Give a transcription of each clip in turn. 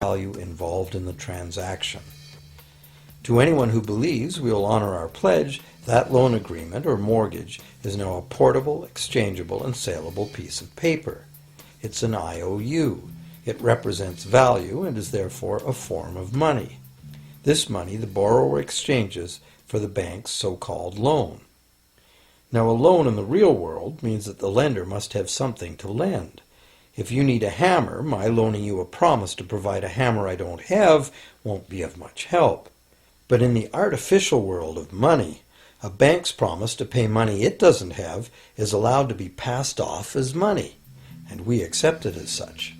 value involved in the transaction. To anyone who believes we will honor our pledge, that loan agreement or mortgage is now a portable, exchangeable, and saleable piece of paper. It's an IOU. It represents value and is therefore a form of money. This money the borrower exchanges for the bank's so-called loan. Now, a loan in the real world means that the lender must have something to lend. If you need a hammer, my loaning you a promise to provide a hammer I don't have won't be of much help. But in the artificial world of money, a bank's promise to pay money it doesn't have is allowed to be passed off as money, and we accept it as such.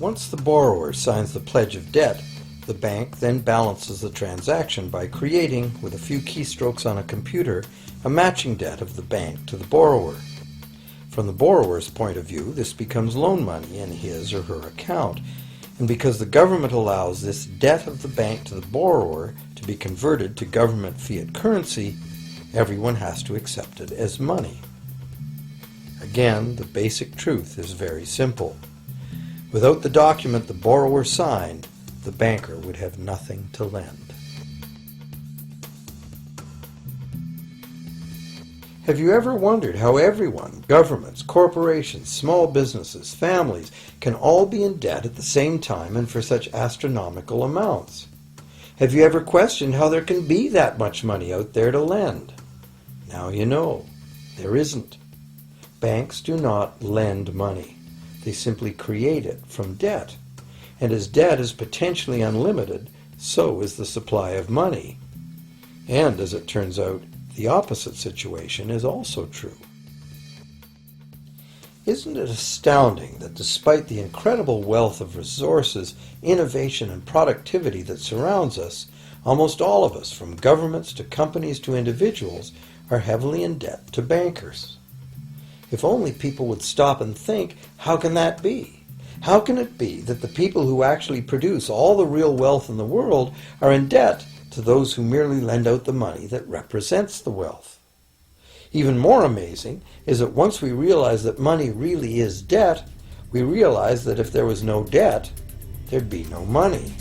Once the borrower signs the pledge of debt, the bank then balances the transaction by creating, with a few keystrokes on a computer, a matching debt of the bank to the borrower. From the borrower's point of view, this becomes loan money in his or her account, and because the government allows this debt of the bank to the borrower to be converted to government fiat currency, everyone has to accept it as money. Again, the basic truth is very simple. Without the document the borrower signed, the banker would have nothing to lend. Have you ever wondered how everyone, governments, corporations, small businesses, families, can all be in debt at the same time and for such astronomical amounts? Have you ever questioned how there can be that much money out there to lend? Now you know. There isn't. Banks do not lend money. They simply create it from debt. And as debt is potentially unlimited, so is the supply of money. And as it turns out, the opposite situation is also true. Isn't it astounding that despite the incredible wealth of resources, innovation, and productivity that surrounds us, almost all of us, from governments to companies to individuals, are heavily in debt to bankers? If only people would stop and think, how can that be? How can it be that the people who actually produce all the real wealth in the world are in debt to those who merely lend out the money that represents the wealth? Even more amazing is that once we realize that money really is debt, we realize that if there was no debt, there'd be no money.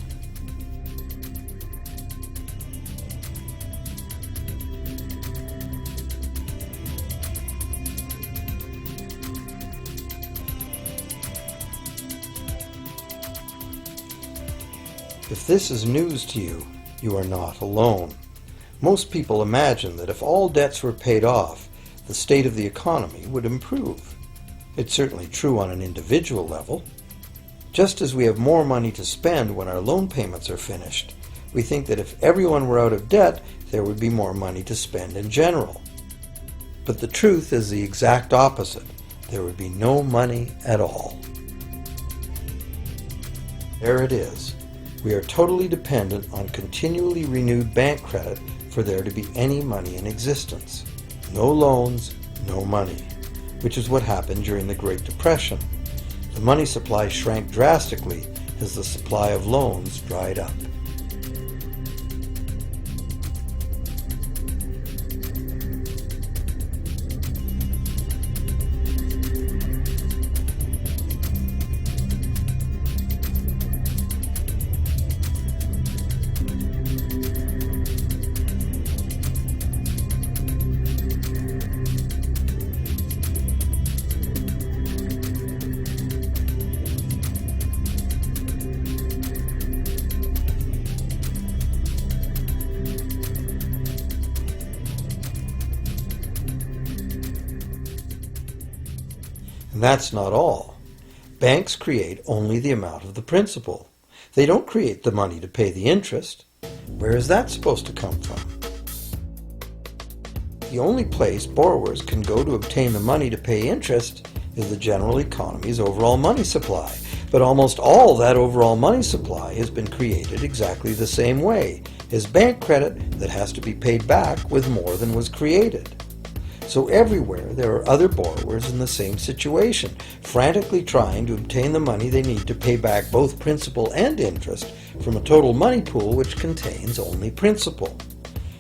If this is news to you, you are not alone. Most people imagine that if all debts were paid off, the state of the economy would improve. It's certainly true on an individual level. Just as we have more money to spend when our loan payments are finished, we think that if everyone were out of debt, there would be more money to spend in general. But the truth is the exact opposite. There would be no money at all. There it is. We are totally dependent on continually renewed bank credit for there to be any money in existence. No loans, no money, which is what happened during the Great Depression. The money supply shrank drastically as the supply of loans dried up. And that's not all. Banks create only the amount of the principal. They don't create the money to pay the interest. Where is that supposed to come from? The only place borrowers can go to obtain the money to pay interest is the general economy's overall money supply. But almost all that overall money supply has been created exactly the same way, as bank credit that has to be paid back with more than was created. So everywhere there are other borrowers in the same situation, frantically trying to obtain the money they need to pay back both principal and interest from a total money pool which contains only principal.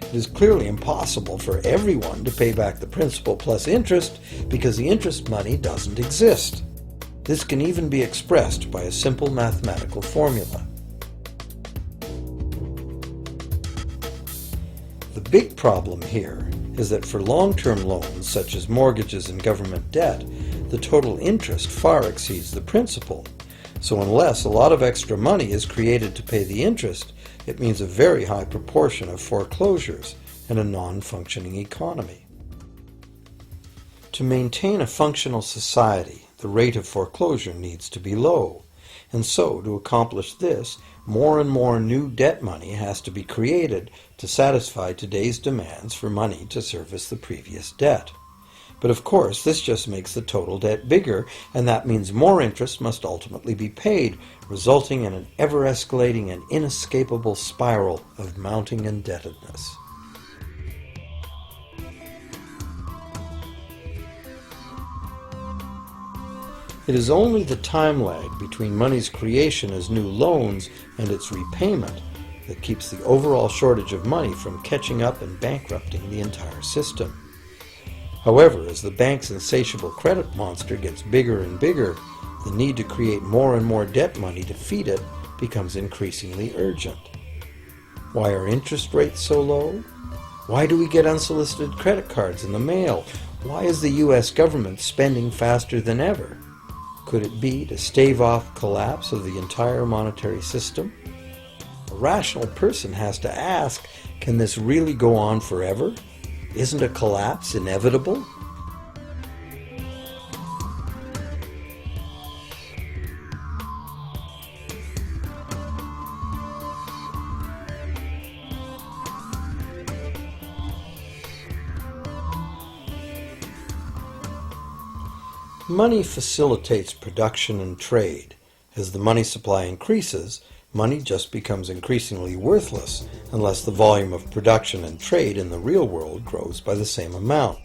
It is clearly impossible for everyone to pay back the principal plus interest because the interest money doesn't exist. This can even be expressed by a simple mathematical formula. The big problem here is that for long-term loans, such as mortgages and government debt, the total interest far exceeds the principal. So unless a lot of extra money is created to pay the interest, it means a very high proportion of foreclosures and a non-functioning economy. To maintain a functional society, the rate of foreclosure needs to be low. And so, to accomplish this, more and more new debt money has to be created to satisfy today's demands for money to service the previous debt. But of course, this just makes the total debt bigger, and that means more interest must ultimately be paid, resulting in an ever-escalating and inescapable spiral of mounting indebtedness. It is only the time lag between money's creation as new loans and its repayment that keeps the overall shortage of money from catching up and bankrupting the entire system. However, as the bank's insatiable credit monster gets bigger and bigger, the need to create more and more debt money to feed it becomes increasingly urgent. Why are interest rates so low? Why do we get unsolicited credit cards in the mail? Why is the U.S. government spending faster than ever? Could it be to stave off collapse of the entire monetary system? A rational person has to ask, can this really go on forever? Isn't a collapse inevitable? Money facilitates production and trade. As the money supply increases, money just becomes increasingly worthless unless the volume of production and trade in the real world grows by the same amount.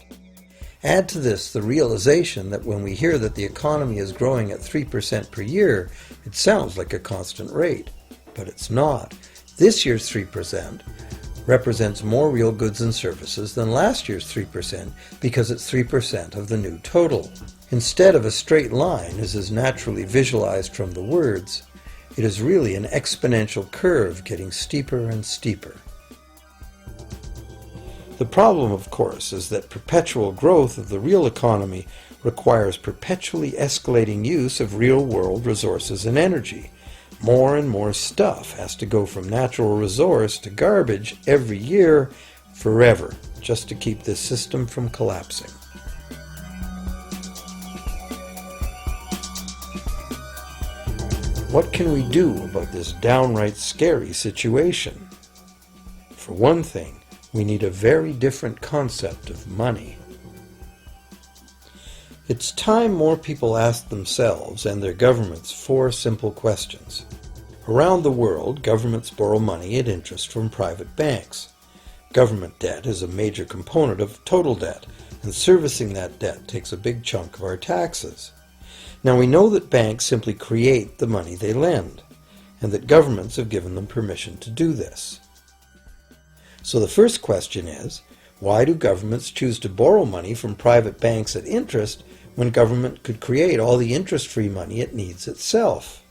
Add to this the realization that when we hear that the economy is growing at 3% per year, it sounds like a constant rate, but it's not. This year's 3% represents more real goods and services than last year's 3% because it's 3% of the new total. Instead of a straight line, as is naturally visualized from the words, it is really an exponential curve getting steeper and steeper. The problem, of course, is that perpetual growth of the real economy requires perpetually escalating use of real-world resources and energy. More and more stuff has to go from natural resource to garbage every year, forever, just to keep this system from collapsing. What can we do about this downright scary situation? For one thing, we need a very different concept of money. It's time more people asked themselves and their governments 4 simple questions. Around the world, governments borrow money at interest from private banks. Government debt is a major component of total debt, and servicing that debt takes a big chunk of our taxes. Now we know that banks simply create the money they lend, and that governments have given them permission to do this. So the first question is, why do governments choose to borrow money from private banks at interest when government could create all the interest-free money it needs itself?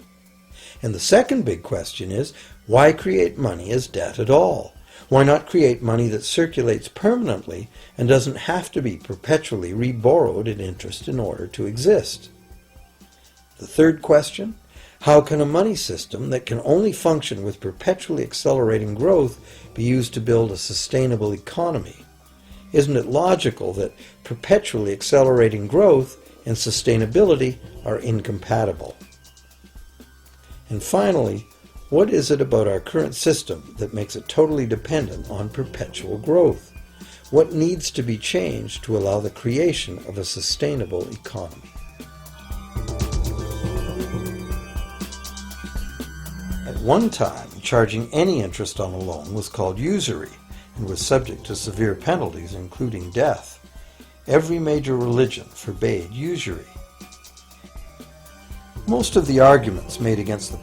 And the second big question is, why create money as debt at all? Why not create money that circulates permanently and doesn't have to be perpetually reborrowed at interest in order to exist? The third question, how can a money system that can only function with perpetually accelerating growth be used to build a sustainable economy? Isn't it logical that perpetually accelerating growth and sustainability are incompatible? And finally, what is it about our current system that makes it totally dependent on perpetual growth? What needs to be changed to allow the creation of a sustainable economy? At one time, charging any interest on a loan was called usury and was subject to severe penalties, including death. Every major religion forbade usury. Most of the arguments made against the